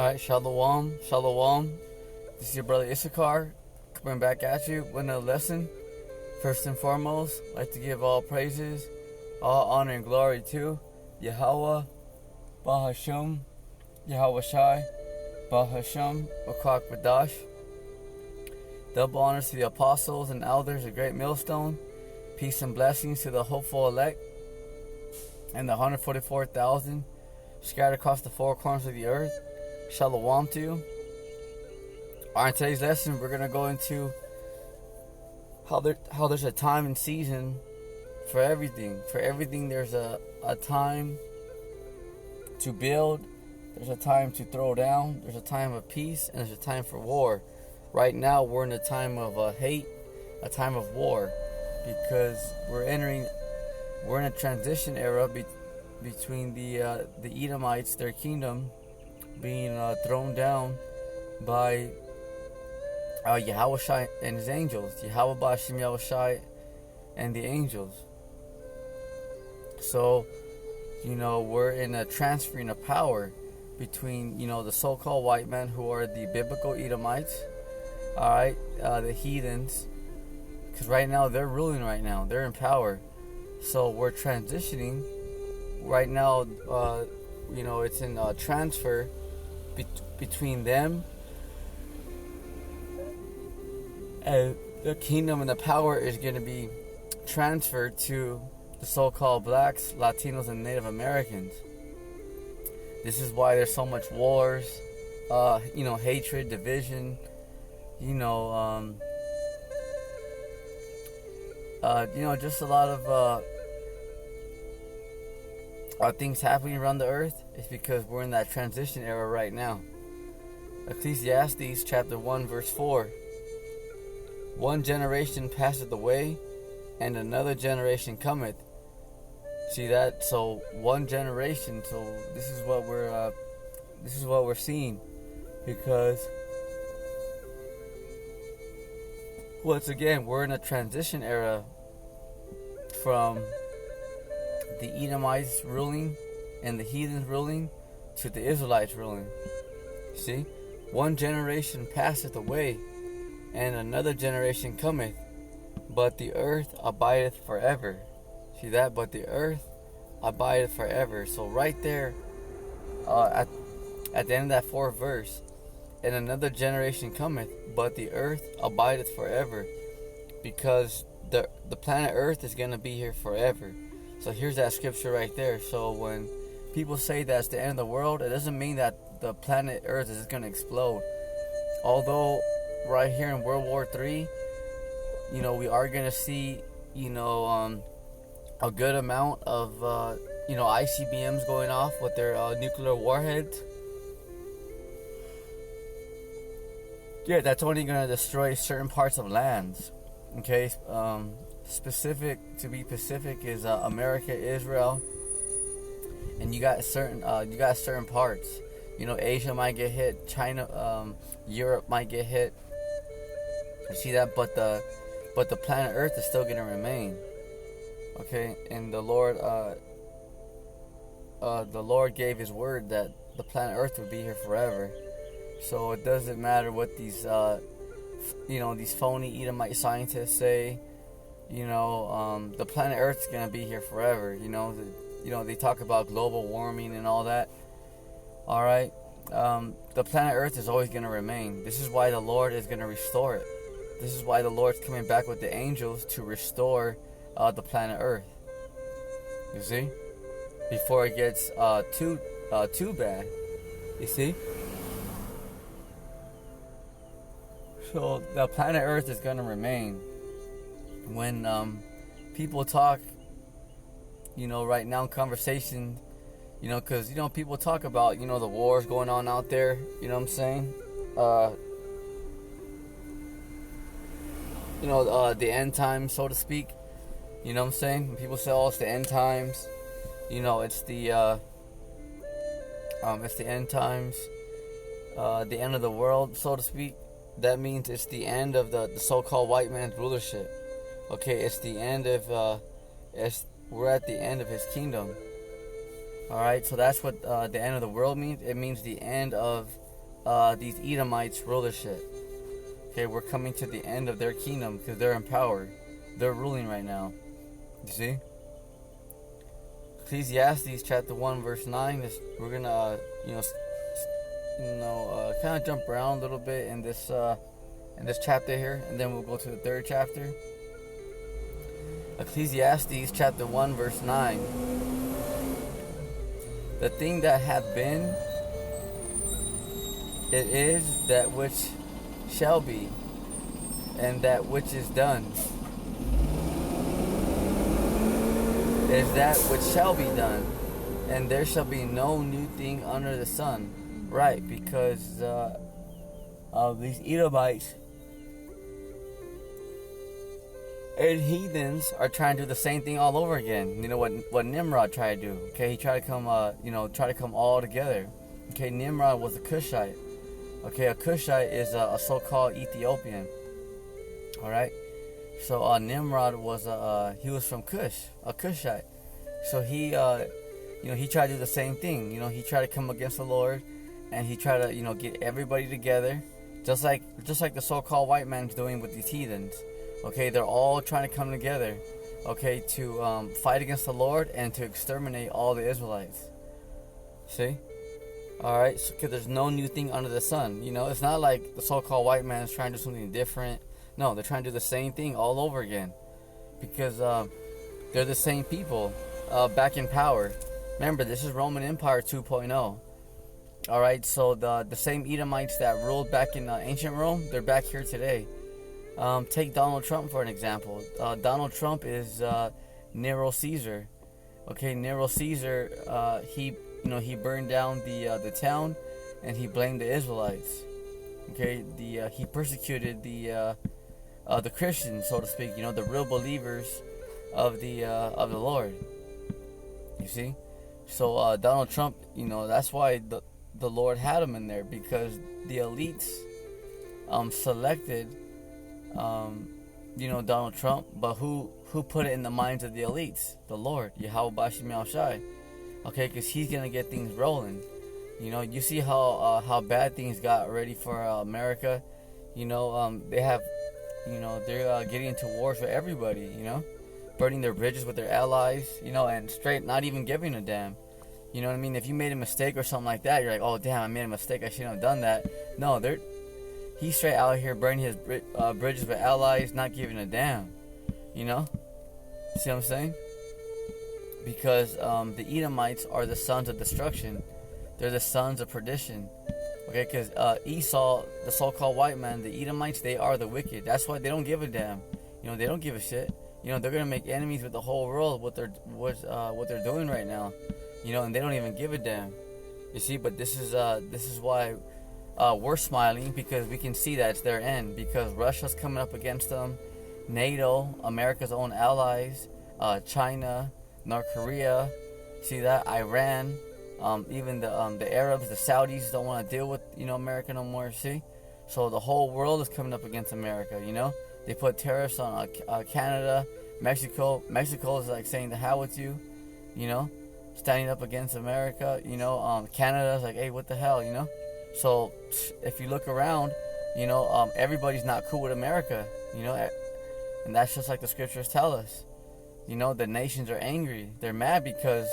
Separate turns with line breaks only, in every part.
Alright, Shalom, Shalom. This is your brother Issachar coming back at you with another lesson. First and foremost, I'd like to give all praises, all honor and glory to Yahweh, Bahasham, Yahweh Shai, Bahasham, Wakak Badash. Double honors to the apostles and elders, a great millstone. Peace and blessings to the hopeful elect and the 144,000 scattered across the four corners of the earth. Shalom to you. Alright, in today's lesson, we're going to go into how there's a time and season for everything. For everything, there's a time to build, there's a time to throw down, there's a time of peace, and there's a time for war. Right now, we're in a time of hate, a time of war, because we're in a transition era between the Edomites, their kingdom, being thrown down by Yahweh Shai and his angels, Yahweh Bashim Yahweh Shai and the angels. So, we're in a transferring of power between, the so-called white men who are the biblical Edomites, alright, the heathens, because right now they're ruling right now, they're in power. So we're transitioning right now, it's in a transfer between them and the kingdom, and the power is going to be transferred to the so-called blacks, Latinos, and Native Americans. This is why there's so much wars, hatred, division, just a lot of things happening around the earth. It's because we're in that transition era right now. Ecclesiastes chapter 1 verse 4. One generation passeth away, and another generation cometh. See that? So one generation. So this is what we're seeing, because once again we're in a transition era from the Edomites ruling and the heathens ruling to the Israelites ruling. See? One generation passeth away, and another generation cometh, but the earth abideth forever. See that? But the earth abideth forever. So right there, at the end of that fourth verse, and another generation cometh, but the earth abideth forever, because the planet Earth is going to be here forever. So here's that scripture right there. So when people say that's the end of the world, it doesn't mean that the planet Earth is just going to explode. Although right here in World War III, we are going to see, a good amount of, ICBMs going off with their nuclear warheads. Yeah, that's only going to destroy certain parts of lands. Okay, to be specific is America, Israel, and you got certain parts. Asia might get hit, China, Europe might get hit. You see that, but the planet Earth is still gonna remain. Okay, and the Lord gave His word that the planet Earth would be here forever. So it doesn't matter what these these phony Edomite scientists say. The planet Earth's gonna be here forever. They talk about global warming and all that. All right, the planet Earth is always gonna remain. This is why the Lord is gonna restore it. This is why the Lord's coming back with the angels to restore the planet Earth. You see, before it gets too bad. You see. So the planet Earth is going to remain. When people talk, right now in conversation, because, people talk about, the wars going on out there, you know what I'm saying? The end times, so to speak, you know what I'm saying? When people say, oh, it's the end times, it's the end times, the end of the world, so to speak. That means it's the end of the so-called white man's rulership. Okay, it's the end of we're at the end of his kingdom. Alright, so that's what the end of the world means. It means the end of these Edomites rulership. Okay, we're coming to the end of their kingdom because they're in power. They're ruling right now. You see? Ecclesiastes chapter 1 verse 9. We're gonna kind of jump around a little bit in this chapter here, and then we'll go to the third chapter. Ecclesiastes chapter 1 verse 9. The thing that hath been, it is that which shall be, and that which is done is that which shall be done, and there shall be no new thing under the sun. Right, because of these Edomites and heathens are trying to do the same thing all over again. You know what Nimrod tried to do. Okay, he tried to come all together. Okay, Nimrod was a Cushite. Okay, a Cushite is a so-called Ethiopian. All right. So Nimrod was he was from Cush, a Cushite. So he tried to do the same thing. He tried to come against the Lord, and he tried to get everybody together, just like the so-called white man's doing with these heathens. Okay, they're all trying to come together. Okay, to fight against the Lord and to exterminate all the Israelites. See? All right, so because there's no new thing under the sun. It's not like the so-called white man is trying to do something different. No, they're trying to do the same thing all over again, because they're the same people back in power. Remember, this is Roman Empire 2.0. All right, so the same Edomites that ruled back in ancient Rome, they're back here today. Take Donald Trump for an example. Donald Trump is Nero Caesar. Okay, Nero Caesar, he burned down the town, and he blamed the Israelites. Okay, he persecuted the Christians, so to speak. The real believers of the Lord. You see, so Donald Trump, that's why the Lord had him in there, because the elites selected Donald Trump, but who put it in the minds of the elites? The Lord, Yahweh Bashim Yahushai. Okay, because he's gonna get things rolling. You see how bad things got already for America. They have, they're getting into wars with everybody. Burning their bridges with their allies. And straight not even giving a damn. You know what I mean? If you made a mistake or something like that, you're like, oh damn, I made a mistake. I shouldn't have done that. No, he's straight out here burning his bridges with allies, not giving a damn. See what I'm saying? Because the Edomites are the sons of destruction. They're the sons of perdition. Okay, because Esau, the so-called white man, the Edomites, they are the wicked. That's why they don't give a damn. They don't give a shit. They're gonna make enemies with the whole world. What they're doing right now. And they don't even give a damn. You see, but this is why we're smiling, because we can see that it's their end. Because Russia's coming up against them, NATO, America's own allies, China, North Korea, see that, Iran, even the Arabs, the Saudis don't want to deal with America no more. See, so the whole world is coming up against America. They put tariffs on Canada, Mexico. Mexico is like saying the hell with you, standing up against America. Canada's like, hey, what the hell, So if you look around, everybody's not cool with America, and that's just like the scriptures tell us. The nations are angry. They're mad because,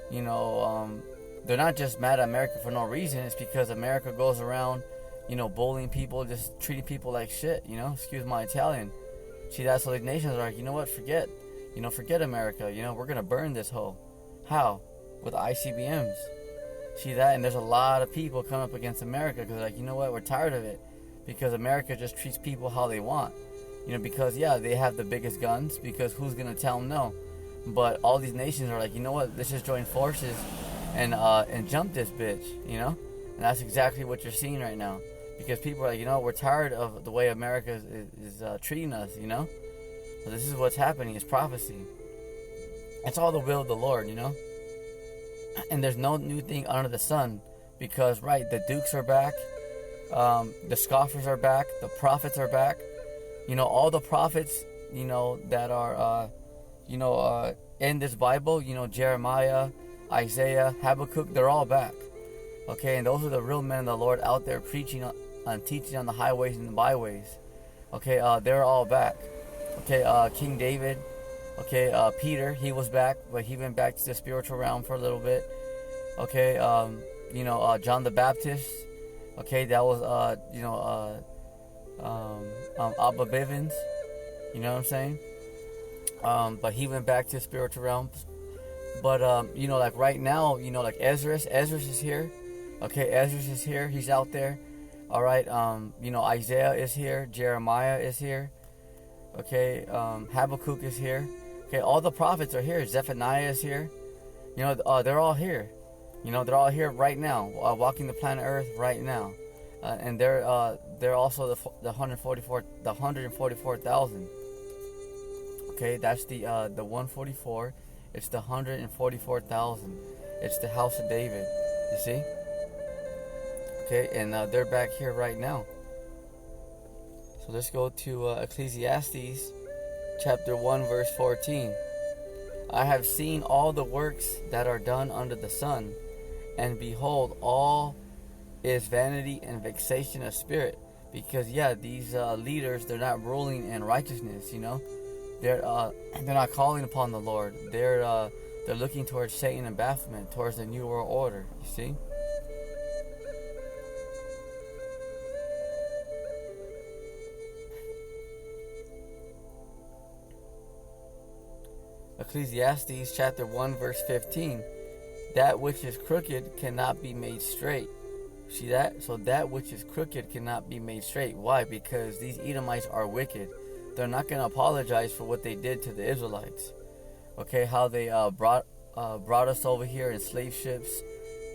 they're not just mad at America for no reason. It's because America goes around, bullying people, just treating people like shit, excuse my Italian. See, that's what the nations are like, you know what, forget America, we're going to burn this hole. How? With ICBMs. See that? And there's a lot of people coming up against America because like, you know what, we're tired of it. Because America just treats people how they want. Because, yeah, they have the biggest guns, because who's going to tell them no? But all these nations are like, you know what, let's just join forces and jump this bitch, And that's exactly what you're seeing right now. Because people are like, we're tired of the way America is treating us, So this is what's happening. It's prophecy. It's all the will of the Lord, And there's no new thing under the sun. Because, right, the dukes are back. The scoffers are back. The prophets are back. All the prophets, that are, in this Bible, Jeremiah, Isaiah, Habakkuk, they're all back. Okay, and those are the real men of the Lord out there preaching and teaching on the highways and the byways. Okay, they're all back. Okay, King David. Okay, Peter, he was back, but he went back to the spiritual realm for a little bit. Okay, John the Baptist. Okay, that was Abba Bivens. You know what I'm saying? But he went back to the spiritual realms. But like right now, like Ezra is here. Okay, Ezra is here. He's out there. All right. Isaiah is here. Jeremiah is here. Okay. Habakkuk is here. Okay. All the prophets are here. Zephaniah is here. They're all here. They're all here right now, walking the planet Earth right now, and they're also the 144,000. Okay, that's the 144. It's the 144,000. It's the house of David. You see? Okay, and they're back here right now. So let's go to Ecclesiastes chapter 1 verse 14. I have seen all the works that are done under the sun, and behold, all is vanity and vexation of spirit. Because these leaders, they're not ruling in righteousness. They're not calling upon the Lord. They're looking towards Satan and Baphomet, towards the New World Order. You see? Ecclesiastes chapter 1 verse 15. That which is crooked cannot be made straight. See that? So that which is crooked cannot be made straight. Why? Because these Edomites are wicked. They're not going to apologize for what they did to the Israelites. Okay, how they brought us over here in slave ships,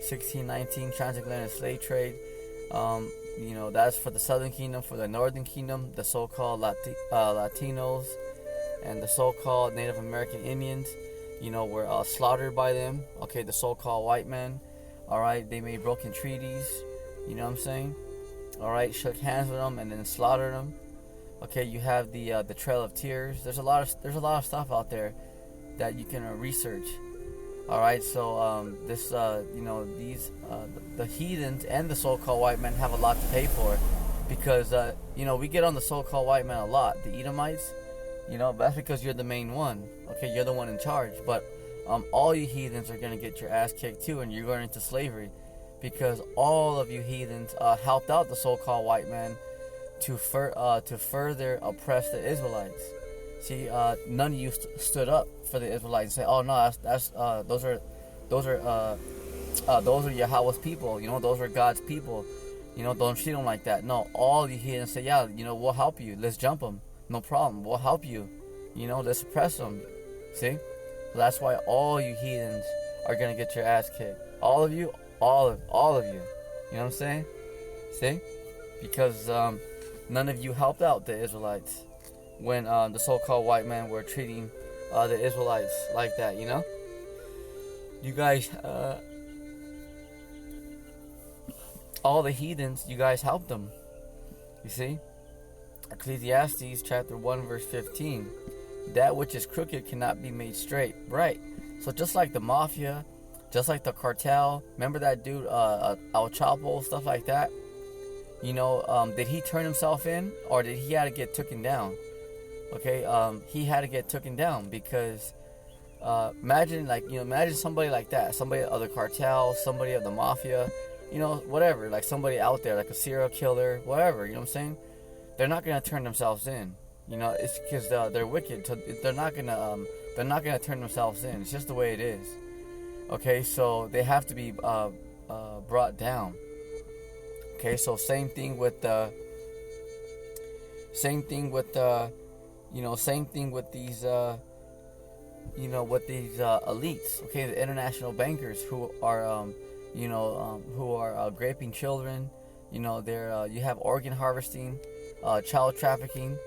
1619 transatlantic slave trade. That's for the Southern Kingdom. For the Northern Kingdom, the so-called Latinos and the so-called Native American Indians, were slaughtered by them. Okay, the so-called white men. All right, they made broken treaties. You know what I'm saying? All right, shook hands with them and then slaughtered them. Okay, you have the Trail of Tears. There's a lot of stuff out there that you can research. All right, so the heathens and the so-called white men have a lot to pay for it, because we get on the so-called white men a lot, the Edomites. That's because you're the main one. Okay, you're the one in charge. But all you heathens are gonna get your ass kicked too, and you're going into slavery, because all of you heathens helped out the so-called white men to further oppress the Israelites. See, none of you stood up for the Israelites and say, "Oh no, those are Yahweh's people. Those are God's people. Don't treat them like that." No, all you heathens say, "Yeah, we'll help you. Let's jump them. No problem. We'll help you. Let's oppress them." See, so that's why all you heathens are gonna get your ass kicked. All of you, all of you. You know what I'm saying? See, because none of you helped out the Israelites when the so-called white men were treating the Israelites like that. You guys, all the heathens, you guys helped them. You see? Ecclesiastes chapter 1 verse 15. That which is crooked cannot be made straight. Right. So just like the mafia, just like the cartel, remember that dude El Chapo, stuff like that? Did he turn himself in, or did he had to get taken down? Okay, he had to get taken down because imagine somebody like that, somebody of the cartel, somebody of the mafia, whatever, like somebody out there, like a serial killer, whatever. You know what I'm saying? They're not gonna turn themselves in. It's because they're wicked. So they're not gonna turn themselves in. It's just the way it is. Okay, so they have to be brought down. Okay, so same thing with these elites. Okay, the international bankers who are raping children. You have organ harvesting, child trafficking.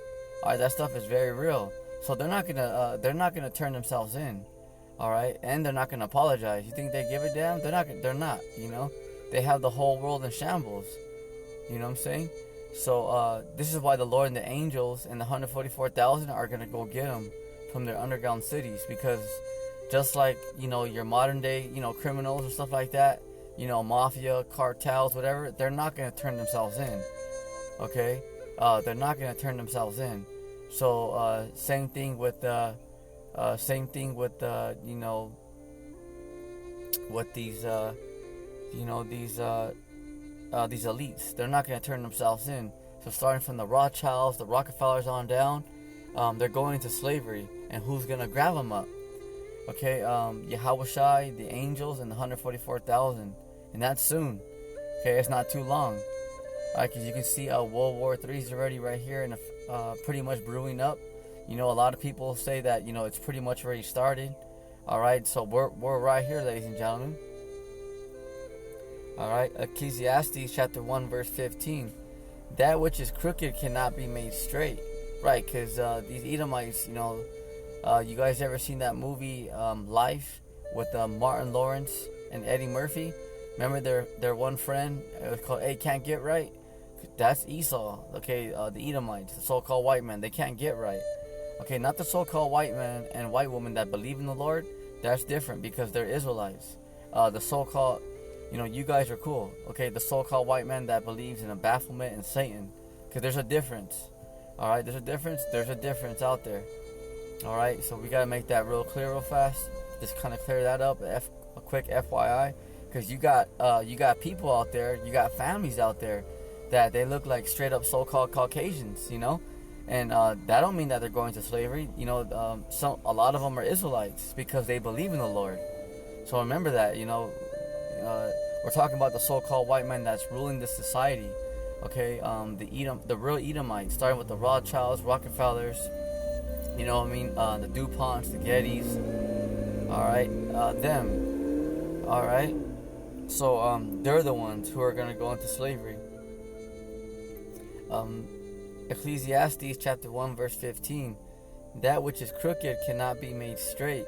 All right, that stuff is very real. So they're not gonna turn themselves in. All right, and they're not gonna apologize. You think they give a damn? They're not. They have the whole world in shambles. You know what I'm saying? So this is why the Lord and the angels and the 144,000 are gonna go get them from their underground cities, because just like your modern day criminals and stuff like that, mafia, cartels, whatever, they're not going to turn themselves in. Okay? They're not going to turn themselves in. So, same thing with, with these elites. They're not going to turn themselves in. So starting from the Rothschilds, the Rockefellers on down, they're going into slavery. And who's going to grab them up? Okay, Yahushai, the angels, and the 144,000. And that's soon. Okay, it's not too long. Alright, because you can see World War III is already right here and pretty much brewing up. A lot of people say that, it's pretty much already started. Alright, so we're right here, ladies and gentlemen. Alright, Ecclesiastes chapter 1 verse 15. That which is crooked cannot be made straight. Right, because these Edomites, you guys ever seen that movie Life with Martin Lawrence and Eddie Murphy? Remember their one friend? It was called Hey Can't Get Right? That's Esau. Okay, the Edomites, the so-called white men, they can't get right. Okay, not the so-called white man and white woman that believe in the Lord. That's different because they're Israelites. The so-called, you guys are cool. Okay, the so-called white man that believes in a Baphomet and Satan. Because there's a difference. Alright, there's a difference. There's a difference out there. Alright, so we got to make that real clear real fast. Just kind of clear that up. A quick FYI. Because you got people out there, you got families out there that they look like straight up so-called Caucasians, and that don't mean that they're going to slavery. A lot of them are Israelites because they believe in the Lord. So remember that. We're talking about the so-called white man that's ruling this society. Okay, the real Edomites, starting with the Rothschilds, Rockefellers. The DuPonts, the Gettys. All right, them. All right. So they're the ones who are going to go into slavery. Ecclesiastes chapter 1 verse 15. That which is crooked cannot be made straight,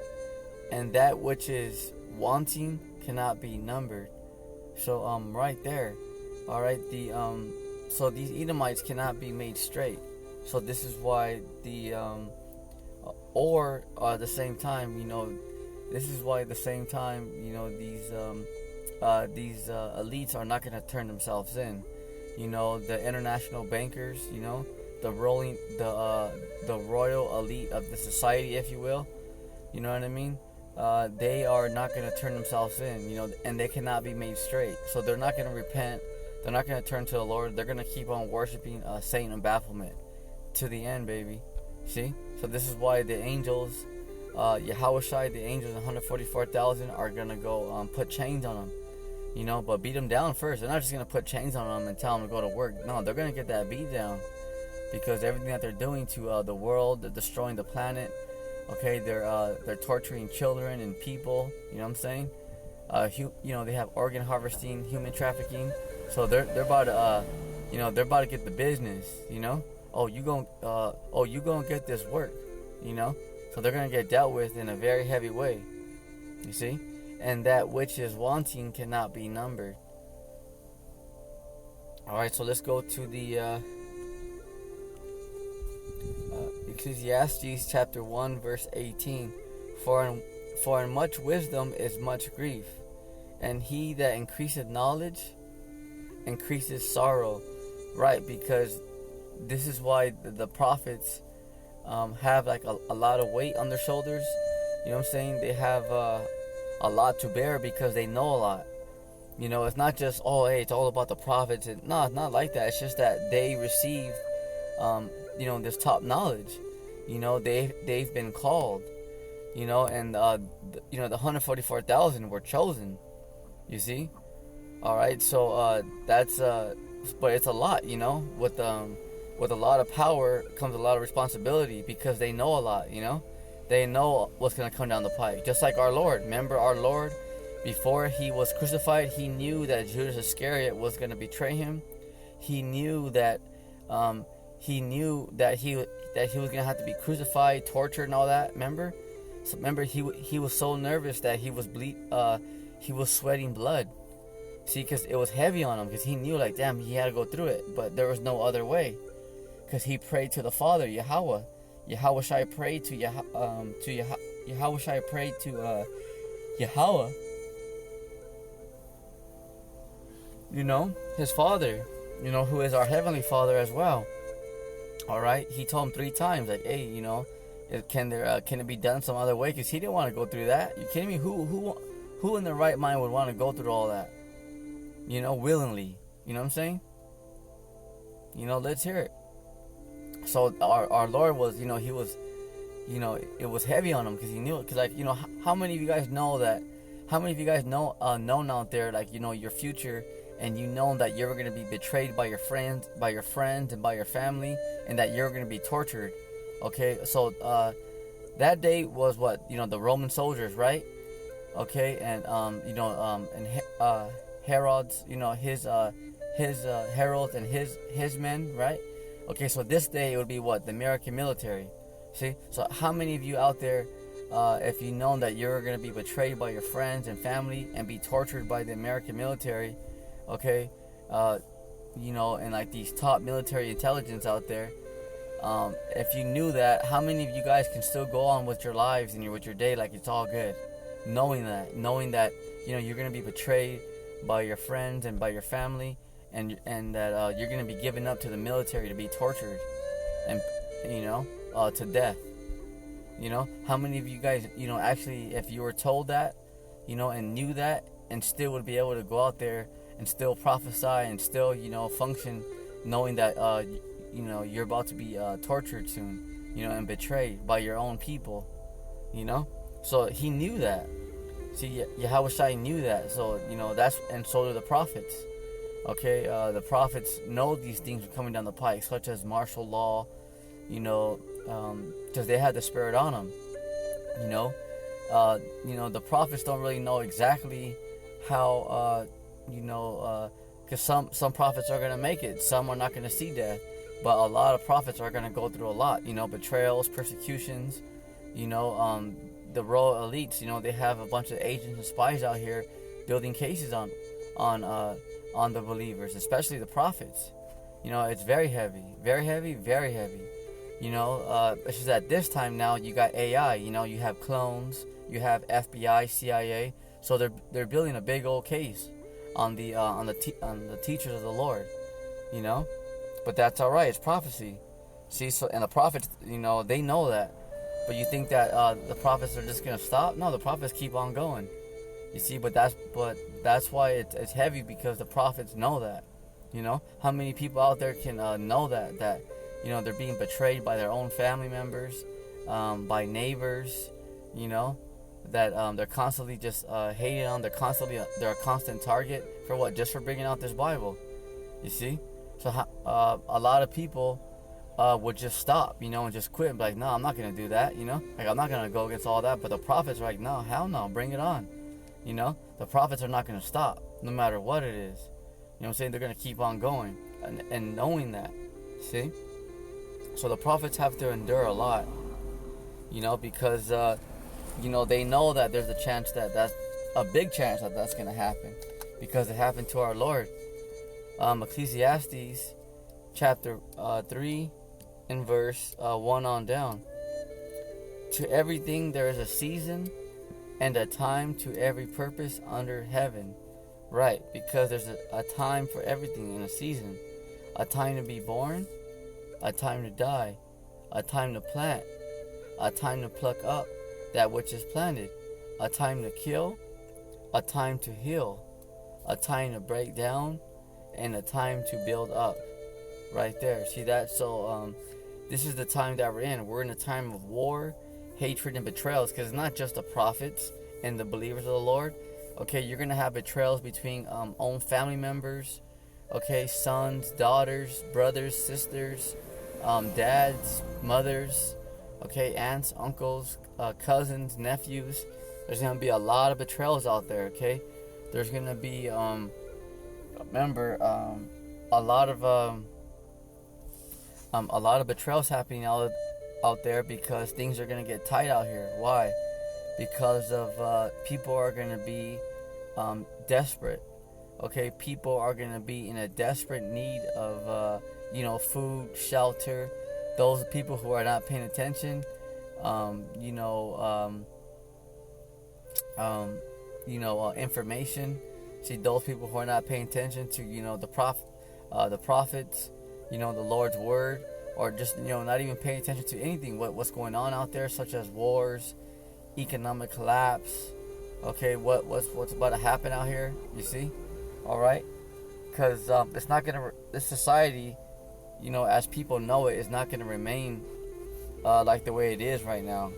and that which is wanting cannot be numbered. So right there. All right, so these Edomites cannot be made straight. So this is why at the same time, this is why at the same time, these elites are not going to turn themselves in. The international bankers, the royal elite of the society, if you will. You know what I mean? They are not going to turn themselves in, and they cannot be made straight. So they're not going to repent. They're not going to turn to the Lord. They're going to keep on worshiping Satan and Baphomet to the end, baby. See? So this is why the angels, Yahushai, the angels, 144,000 are going to go put chains on them. But beat them down first. They're not just going to put chains on them and tell them to go to work. No, they're going to get that beat down. Because everything that they're doing to the world, they're destroying the planet. Okay, they're torturing children and people. You know what I'm saying? They have organ harvesting, human trafficking. So they're about to, they're about to get the business. Oh, you gonna get this work. So they're gonna get dealt with in a very heavy way. You see? And that which is wanting cannot be numbered. Alright, so let's go to the Ecclesiastes chapter 1 verse 18. For in much wisdom is much grief, and he that increaseth knowledge increases sorrow. Right, because this is why the prophets have like a lot of weight on their shoulders. You know what I'm saying? They have a lot to bear because they know a lot. It's not just, it's all about the prophets. No, it's not like that. It's just that they receive, this top knowledge. They've been called, and the 144,000 were chosen. You see? All right, so that's but it's a lot. With a lot of power comes a lot of responsibility because they know a lot. They know what's going to come down the pike. Just like our Lord. Remember our Lord, before he was crucified, he knew that Judas Iscariot was going to betray him. He knew that he was going to have to be crucified, tortured, and all that. Remember? So remember, he was so nervous that he was sweating blood. See, because it was heavy on him, because he knew, like, damn, he had to go through it. But there was no other way, because he prayed to the Father, Yahweh. Yahushai prayed to Yahushai prayed to Yahweh. his father, who is our heavenly Father as well. All right, he told him 3 times, like, hey, can it be done some other way? Because he didn't want to go through that. You kidding me? Who in their right mind would want to go through all that? Willingly. You know what I'm saying? Let's hear it. So our Lord was, he was, it was heavy on him because he knew it. Because, like, how many of you guys know that? How many of you guys know out there, like, your future, and that you're going to be betrayed by your friends, and by your family, and that you're going to be tortured? Okay, so that day was what, the Roman soldiers, right? Okay, and Herod's, his heralds and his men, right? Okay, so this day it would be what? The American military. See? So how many of you out there, if you know that you're going to be betrayed by your friends and family and be tortured by the American military, okay, and like these top military intelligence out there, if you knew that, how many of you guys can still go on with your lives and with your day like it's all good, knowing that you're going to be betrayed by your friends and by your family, and that you're going to be given up to the military to be tortured and to death? How many of you guys actually, if you were told that, and knew that, and still would be able to go out there and still prophesy and still function, knowing that you're about to be tortured soon, and betrayed by your own people, so he knew that. See, Yahushua knew that. So and so do the prophets. Okay, the prophets know these things are coming down the pike, such as martial law, because they had the Spirit on them. The prophets don't really know exactly how, because some prophets are going to make it, some are not going to see death, but a lot of prophets are going to go through a lot, betrayals, persecutions, the royal elites, they have a bunch of agents and spies out here building cases on the believers, especially the prophets. It's very heavy, very heavy, very heavy. It's just at this time now you got AI. You have clones, you have FBI, CIA. So they're building a big old case on the teachers of the Lord. But that's all right. It's prophecy. See, so and the prophets, they know that. But you think that the prophets are just gonna stop? No, the prophets keep on going. You see, but that's why it's heavy, because the prophets know that. How many people out there can know that they're being betrayed by their own family members, by neighbors, that they're constantly just hated on. They're a constant target for what? Just for bringing out this Bible. You see, so a lot of people would just stop, and just quit and be like, no, I'm not gonna do that. Like, I'm not gonna go against all that. But the prophets are like, no, hell no, bring it on. The prophets are not gonna stop no matter what it is. What I'm saying? They're gonna keep on going, and knowing that. See, so the prophets have to endure a lot, because they know that there's a chance that's a big chance that's gonna happen, because it happened to our Lord. Ecclesiastes chapter 3 and verse 1 on down. To everything there is a season and a time to every purpose under heaven. Right, because there's a time for everything in a season. A time to be born, a time to die, a time to plant, a time to pluck up that which is planted, a time to kill, a time to heal, a time to break down, and a time to build up. Right there. See that? So this is the time that we're in. We're in a time of war, hatred, and betrayals, because it's not just the prophets and the believers of the Lord. Okay, you're going to have betrayals between own family members, okay, sons, daughters, brothers, sisters, dads, mothers, okay, aunts, uncles, cousins, nephews. There's going to be a lot of betrayals out there, okay? There's going to be, a lot of betrayals happening out there, because things are going to get tight out here. Why? Because of people are going to be desperate. Okay, people are going to be in a desperate need of food, shelter. Those people who are not paying attention, information. See, those people who are not paying attention to, the prophets, the Lord's word, or just, not even paying attention to anything, what's going on out there, such as wars, economic collapse. Okay, what's about to happen out here? You see, all right, because it's not gonna. This society, as people know it, is not gonna remain like the way it is right now.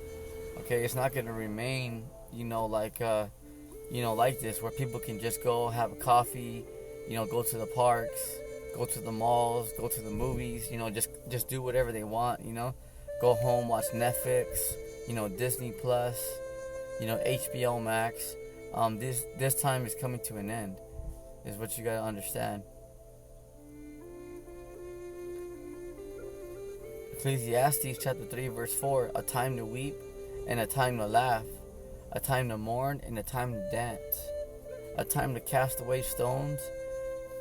Okay, it's not gonna remain, like like this, where people can just go have a coffee, go to the parks, go to the malls, go to the movies, just do whatever they want, go home, watch Netflix, Disney Plus, HBO Max. This time is coming to an end, is what you gotta understand. Ecclesiastes chapter 3 verse 4, a time to weep and a time to laugh, a time to mourn and a time to dance, a time to cast away stones,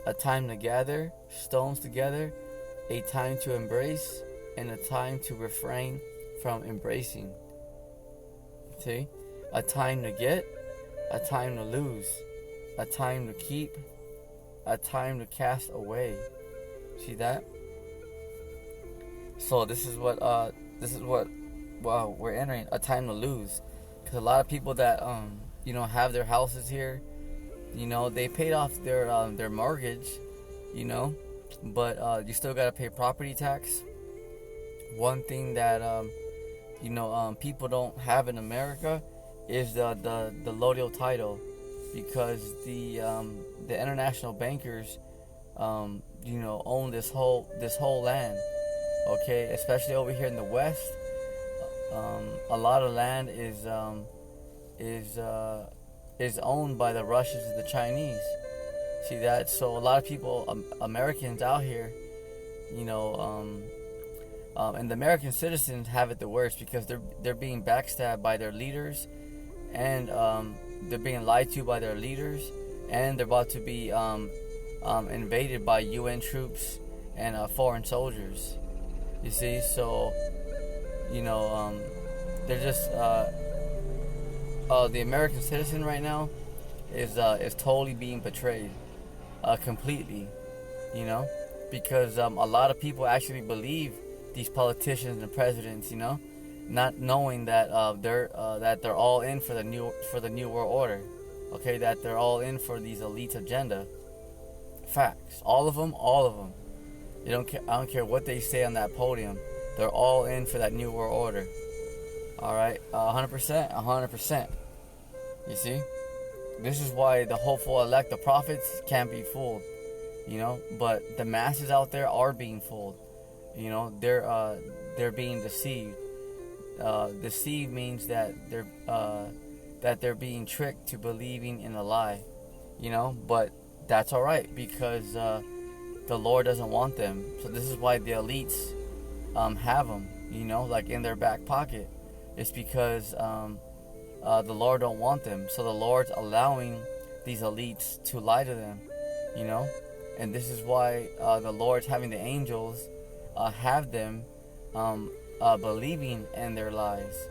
a time to gather stones together, a time to embrace and a time to refrain from embracing. See? A time to get, a time to lose, a time to keep, a time to cast away. See that? So this is what we're entering, a time to lose. Because a lot of people that have their houses here, they paid off their mortgage, but you still gotta pay property tax. One thing that people don't have in America is the loyal title, because the international bankers own this whole land. Okay, especially over here in the West, a lot of land is owned by the Russians and the Chinese. See that? So a lot of people, Americans out here, and the American citizens have it the worst, because they're being backstabbed by their leaders, and they're being lied to by their leaders, and they're about to be invaded by UN troops and foreign soldiers. You see, so they're just the American citizen right now is totally being betrayed, completely, because a lot of people actually believe these politicians and presidents, not knowing that they're all in for the new world order. Okay, that they're all in for these elites' agenda. Facts, all of them. I don't care what they say on that podium. They're all in for that new world order. All right, 100%. You see, this is why the hopeful elect, the prophets, can't be fooled. But the masses out there are being fooled. They're being deceived. Deceived means that they're being tricked to believing in a lie. But that's all right, because the Lord doesn't want them. So this is why the elites have them, like in their back pocket. It's because the Lord don't want them. So the Lord's allowing these elites to lie to them, and this is why the Lord's having the angels have them believing in their lies,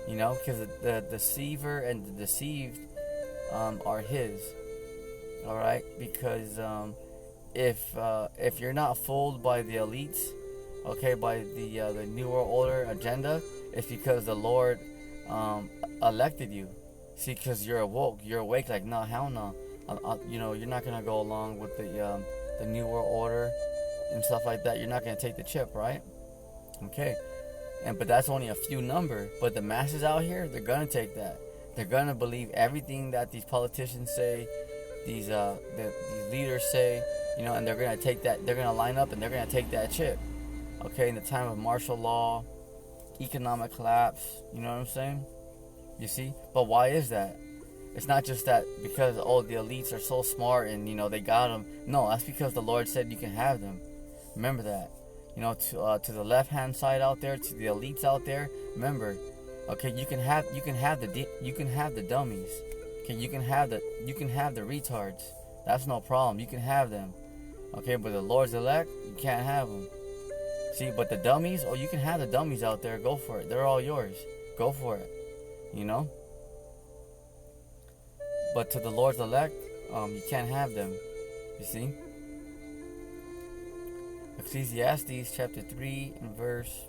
because the deceiver and the deceived are His. All right, because if you're not fooled by the elites, okay, by the New World Order agenda, it's because the Lord elected you. See, because you're awoke, you're awake. Like, no, hell no. You're not gonna go along with the New World Order and stuff like that. You're not gonna take the chip, right? Okay, but that's only a few number. But the masses out here, they're gonna take that. They're gonna believe everything that these politicians say, these leaders say, and they're gonna take that. They're gonna line up and they're gonna take that chip. Okay, in the time of martial law, economic collapse, you know what I'm saying? You see? But why is that? It's not just that because the elites are so smart and they got them. No, that's because the Lord said you can have them. Remember that. To the left hand side out there, to the elites out there. Remember, okay, you can have the dummies. Okay, you can have the retards. That's no problem. You can have them. Okay, but the Lord's elect, you can't have them. See, but the dummies, you can have the dummies out there. Go for it. They're all yours. Go for it. But to the Lord's elect, You can't have them. You see? Ecclesiastes chapter 3 and verse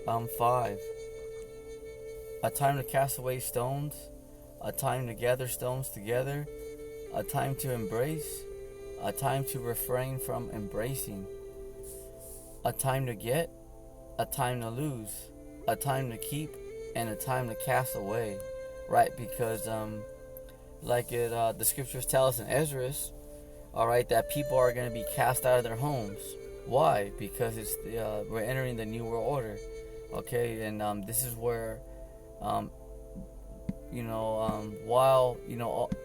5. A time to cast away stones, a time to gather stones together, a time to embrace, a time to refrain from embracing, a time to get, a time to lose, a time to keep, and a time to cast away. Right? Because the scriptures tell us in Ezra, alright, that people are going to be cast out of their homes. Why? Because it's we're entering the New World Order. Okay, and this is where while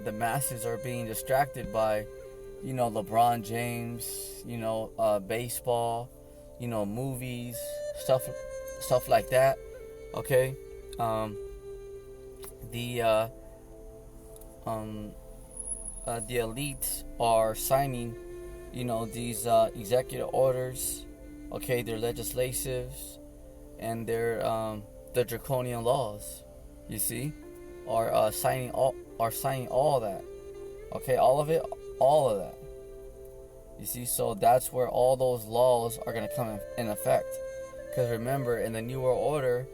the masses are being distracted by LeBron James, baseball, movies, stuff like that. Okay, the elites are signing these executive orders, okay, their legislatives and their the draconian laws, you see, are signing all that, okay, all of that, you see. So that's where all those laws are going to come in effect, because remember, in the New World Order,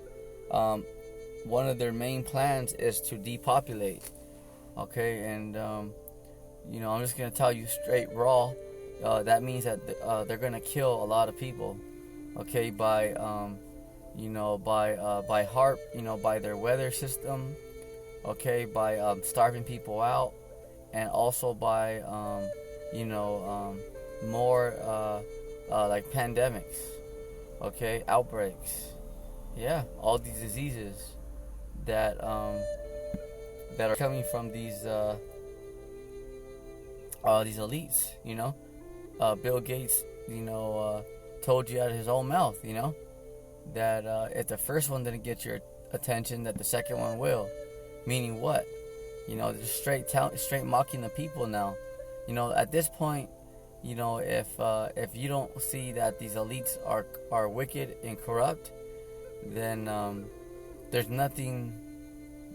one of their main plans is to depopulate, okay, and I'm just going to tell you straight raw, that means that they're going to kill a lot of people, okay, by HAARP, by their weather system, okay, by starving people out, and also by more like pandemics, okay, outbreaks, yeah, all these diseases that are coming from these elites, Bill Gates, told you out of his own mouth, that if the first one didn't get your attention, that the second one will. Meaning what? They're straight mocking the people now. At this point, if you don't see that these elites are wicked and corrupt, then there's nothing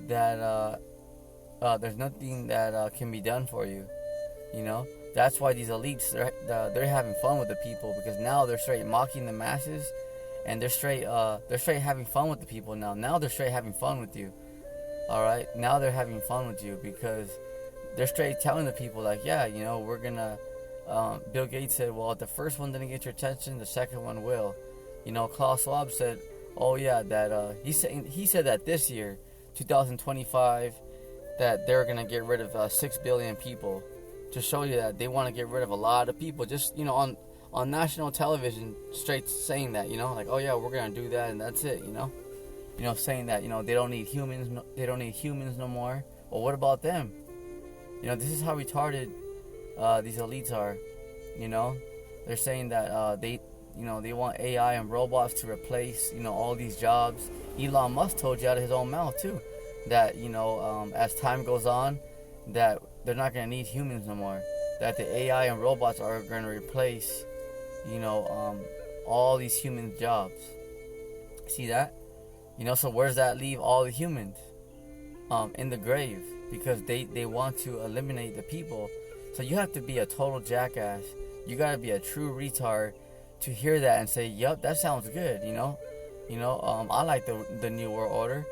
that can be done for you. That's why these elites, they're having fun with the people, because now they're straight mocking the masses, and they're straight having fun with the people now. Now they're straight having fun with you. All right, now they're having fun with you because they're straight telling the people like, yeah, we're gonna. Bill Gates said, well, if the first one didn't get your attention, the second one will. Klaus Schwab said, oh yeah, that he said that this year, 2025, that they're gonna get rid of 6 billion people. To show you that they want to get rid of a lot of people, just on national television, straight saying that, like, oh yeah, we're gonna do that and that's it, saying that they don't need humans, no more. Well, what about them? This is how retarded these elites are. They're saying that they want AI and robots to replace all these jobs. Elon Musk told you out of his own mouth too that as time goes on, that they're not going to need humans no more. That the AI and robots are going to replace, all these human jobs. See that? So where does that leave all the humans? In the grave, because they want to eliminate the people. So you have to be a total jackass. You got to be a true retard to hear that and say, "Yup, that sounds good." I like the New World Order.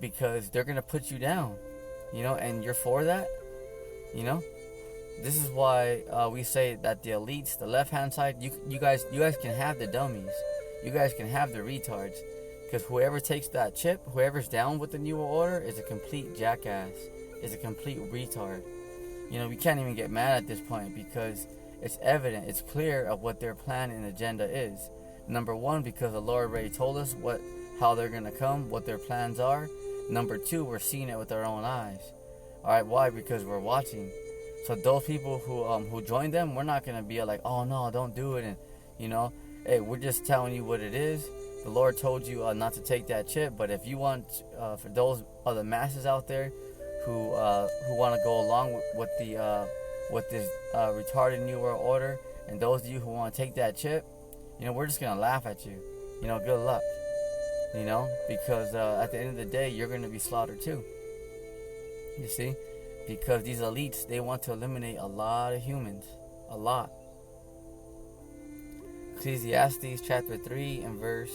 Because they're going to put you down. And you're for that. This is why we say that the elites, the left-hand side, you guys can have the dummies. You guys can have the retards. Because whoever takes that chip, whoever's down with the New World Order, is a complete jackass. Is a complete retard. We can't even get mad at this point because it's evident, it's clear of what their plan and agenda is. Number one, because the Lord already told us how they're going to come, what their plans are. Number two, we're seeing it with our own eyes. Alright, why? Because we're watching. So those people who join them, we're not gonna be like, oh no, don't do it, and hey, we're just telling you what it is. The Lord told you not to take that chip, but if you want, for those other masses out there who want to go along with this retarded New World Order, and those of you who want to take that chip, we're just gonna laugh at you. Good luck. Because at the end of the day, you're gonna be slaughtered too. You see? Because these elites, they want to eliminate a lot of humans. A lot. Ecclesiastes chapter 3 and verse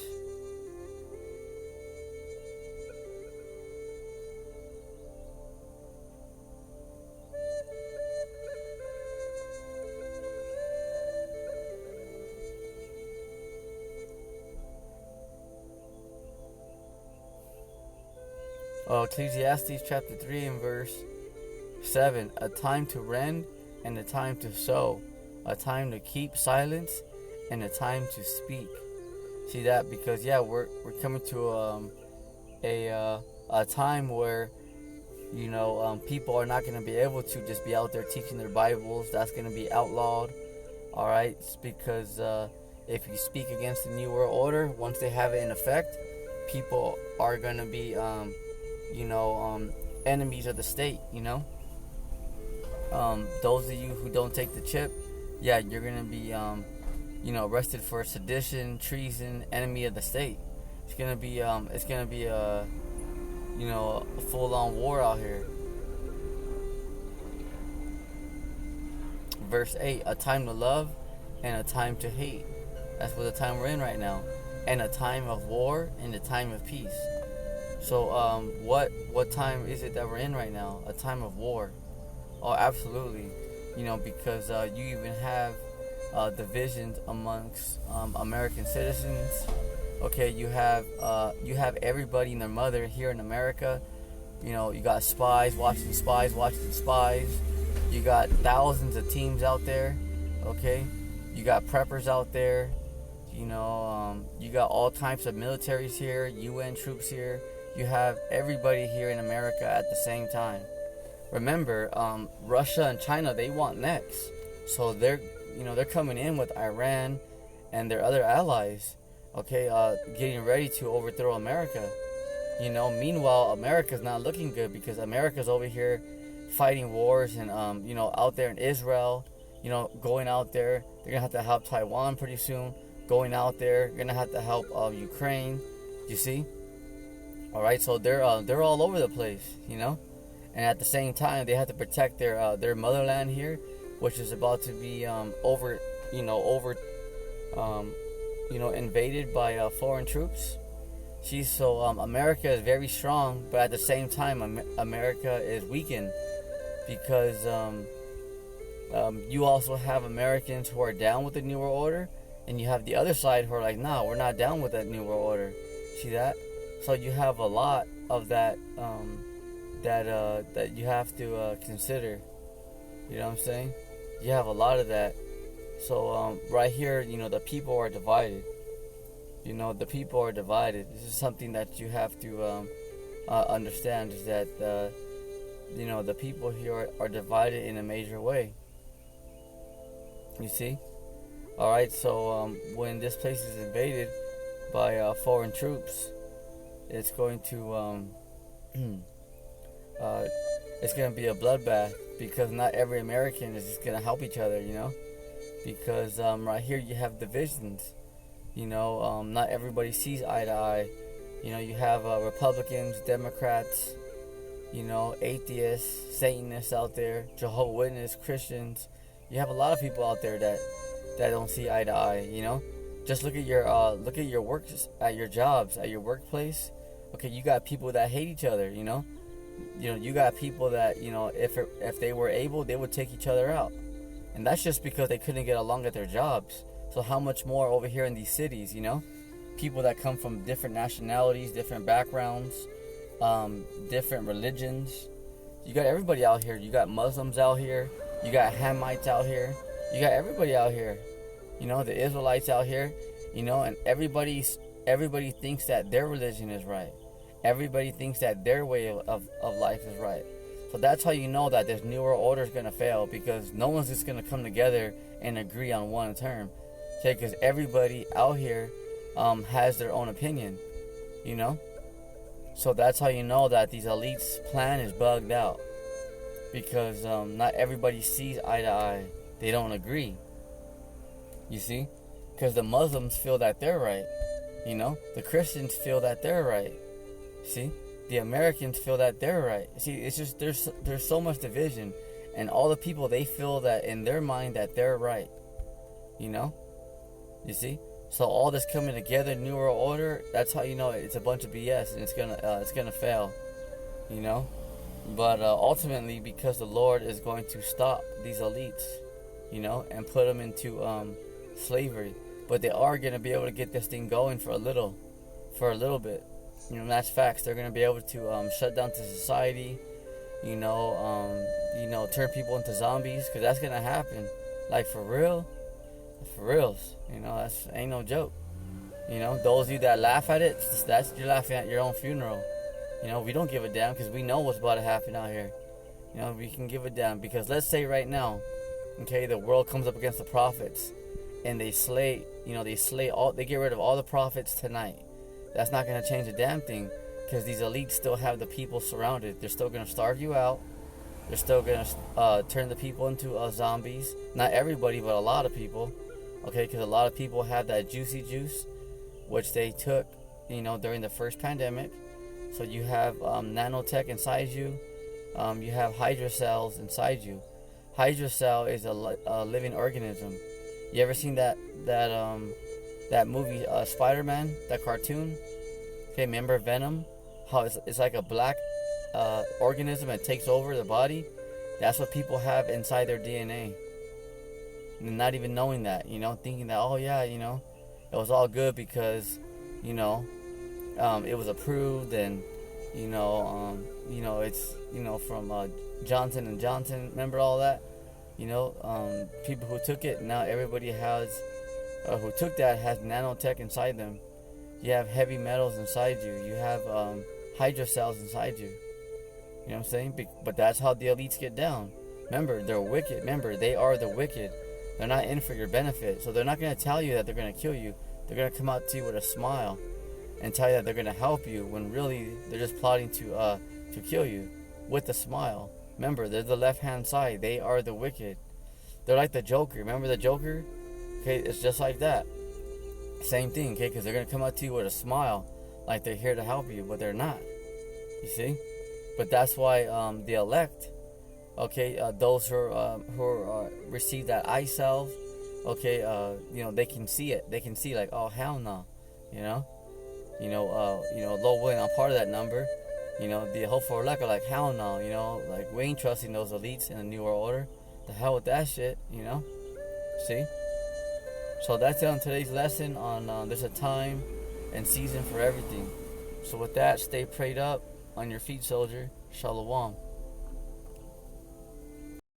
7. A time to rend and a time to sow. A time to keep silence and a time to speak. See that? Because we're coming to a time where people are not going to be able to just be out there teaching their Bibles. That's going to be outlawed. All right, it's because if you speak against the New World Order, once they have it in effect, people are going to be enemies of the state. Those of you who don't take the chip, you're going to be arrested for sedition, treason, enemy of the state. It's going to be a full-on war out here. Verse 8, a time to love and a time to hate. That's what the time we're in right now. And a time of war and a time of peace. So what time is it that we're in right now? A time of war. Oh, absolutely. Because you even have divisions amongst American citizens. Okay, you have everybody and their mother here in America. You got spies watching spies. You got thousands of teams out there. Okay, you got preppers out there. You got all types of militaries here, UN troops here. You have everybody here in America at the same time. Remember, Russia and China, they want next. So they're coming in with Iran and their other allies. Okay, getting ready to overthrow America. Meanwhile, America's not looking good because America's over here fighting wars and out there in Israel. Going out there, they're gonna have to help Taiwan pretty soon. Going out there, gonna have to help Ukraine. You see? All right, so they're all over the place. And at the same time, they have to protect their motherland here, which is about to be invaded by foreign troops. So America is very strong, but at the same time, America is weakened because you also have Americans who are down with the New World Order, and you have the other side who are like, nah, we're not down with that New World Order. See that? So you have a lot of that that you have to consider. You know what I'm saying? You have a lot of that. So right here, the people are divided. The people are divided. This is something that you have to understand, is that the people here are divided in a major way. You see? All right. So when this place is invaded by foreign troops, it's going to it's going to be a bloodbath, because not every American is just going to help each other. Because right here you have divisions. Not everybody sees eye to eye. You have Republicans, Democrats, atheists, Satanists out there, Jehovah's Witnesses, Christians. You have a lot of people out there that don't see eye to eye. Just look at your work, at your jobs, at your workplace. Okay, you got people that hate each other. You got people that if they were able, they would take each other out, and that's just because they couldn't get along at their jobs. So how much more over here in these cities? People that come from different nationalities, different backgrounds, different religions. You got everybody out here. You got Muslims out here. You got Hamites out here. You got everybody out here. The Israelites out here. And everybody thinks that their religion is right. Everybody thinks that their way of life is right. So that's how you know that this New World Order is going to fail, because no one's just going to come together and agree on one term. Okay, because everybody out here has their own opinion, So that's how you know that these elites' plan is bugged out, because not everybody sees eye to eye. They don't agree. You see? Because the Muslims feel that they're right. The Christians feel that they're right. See? the Americans feel that they're right. See, it's just there's so much division, and all the people, they feel that in their mind that they're right. You know, you see. So all this coming together, New World Order, that's how you know it's a bunch of BS, and it's gonna fail. You know, but ultimately, because the Lord is going to stop these elites, you know, and put them into slavery, but they are gonna be able to get this thing going for a little bit. You know, that's facts. They're gonna be able to shut down to society. You know, turn people into zombies, because that's gonna happen. Like for reals. You know, that's ain't no joke. You know, those of you that laugh at it, you're laughing at your own funeral. You know, we don't give a damn because we know what's about to happen out here. You know, we can give a damn because let's say right now, okay, the world comes up against the prophets, and they get rid of all the prophets tonight. That's not going to change a damn thing, because these elites still have the people surrounded. They're still going to starve you out. They're still going to turn the people into zombies. Not everybody, but a lot of people. Okay, because a lot of people have that juicy juice, which they took, you know, during the first pandemic. So you have nanotech inside you. You have hydrocell inside you. Hydrocell is a living organism. You ever seen that movie Spider-Man, that cartoon? Okay, remember Venom? How it's like a black organism that takes over the body. That's what people have inside their DNA. And not even knowing that, you know, thinking that, oh yeah, you know, it was all good because, you know, it was approved, and you know, it's, you know, from Johnson and Johnson. Remember all that? You know, people who took it, now everybody who took that has nanotech inside them. You have heavy metals inside you. You have hydrocells inside you. You know what I'm saying? But that's how the elites get down. Remember, they're wicked. Remember, they are the wicked. They're not in for your benefit. So they're not going to tell you that they're going to kill you. They're going to come out to you with a smile and tell you that they're going to help you, when really they're just plotting to kill you with a smile. Remember, they're the left-hand side. They are the wicked. They're like the Joker. Remember the Joker? Okay, it's just like that. Same thing, okay? Because they're going to come out to you with a smile, like they're here to help you, but they're not. You see? But that's why the elect, okay, those who receive that eye salve, okay, you know, they can see it. They can see, like, oh, hell no, you know, Lord willing, I'm part of that number. You know, the hopeful elect are like, hell no, you know, like, we ain't trusting those elites in the New World Order. The hell with that shit, you know. See? So that's it on today's lesson on there's a time and season for everything. So with that, stay prayed up on your feet, soldier. Shalom.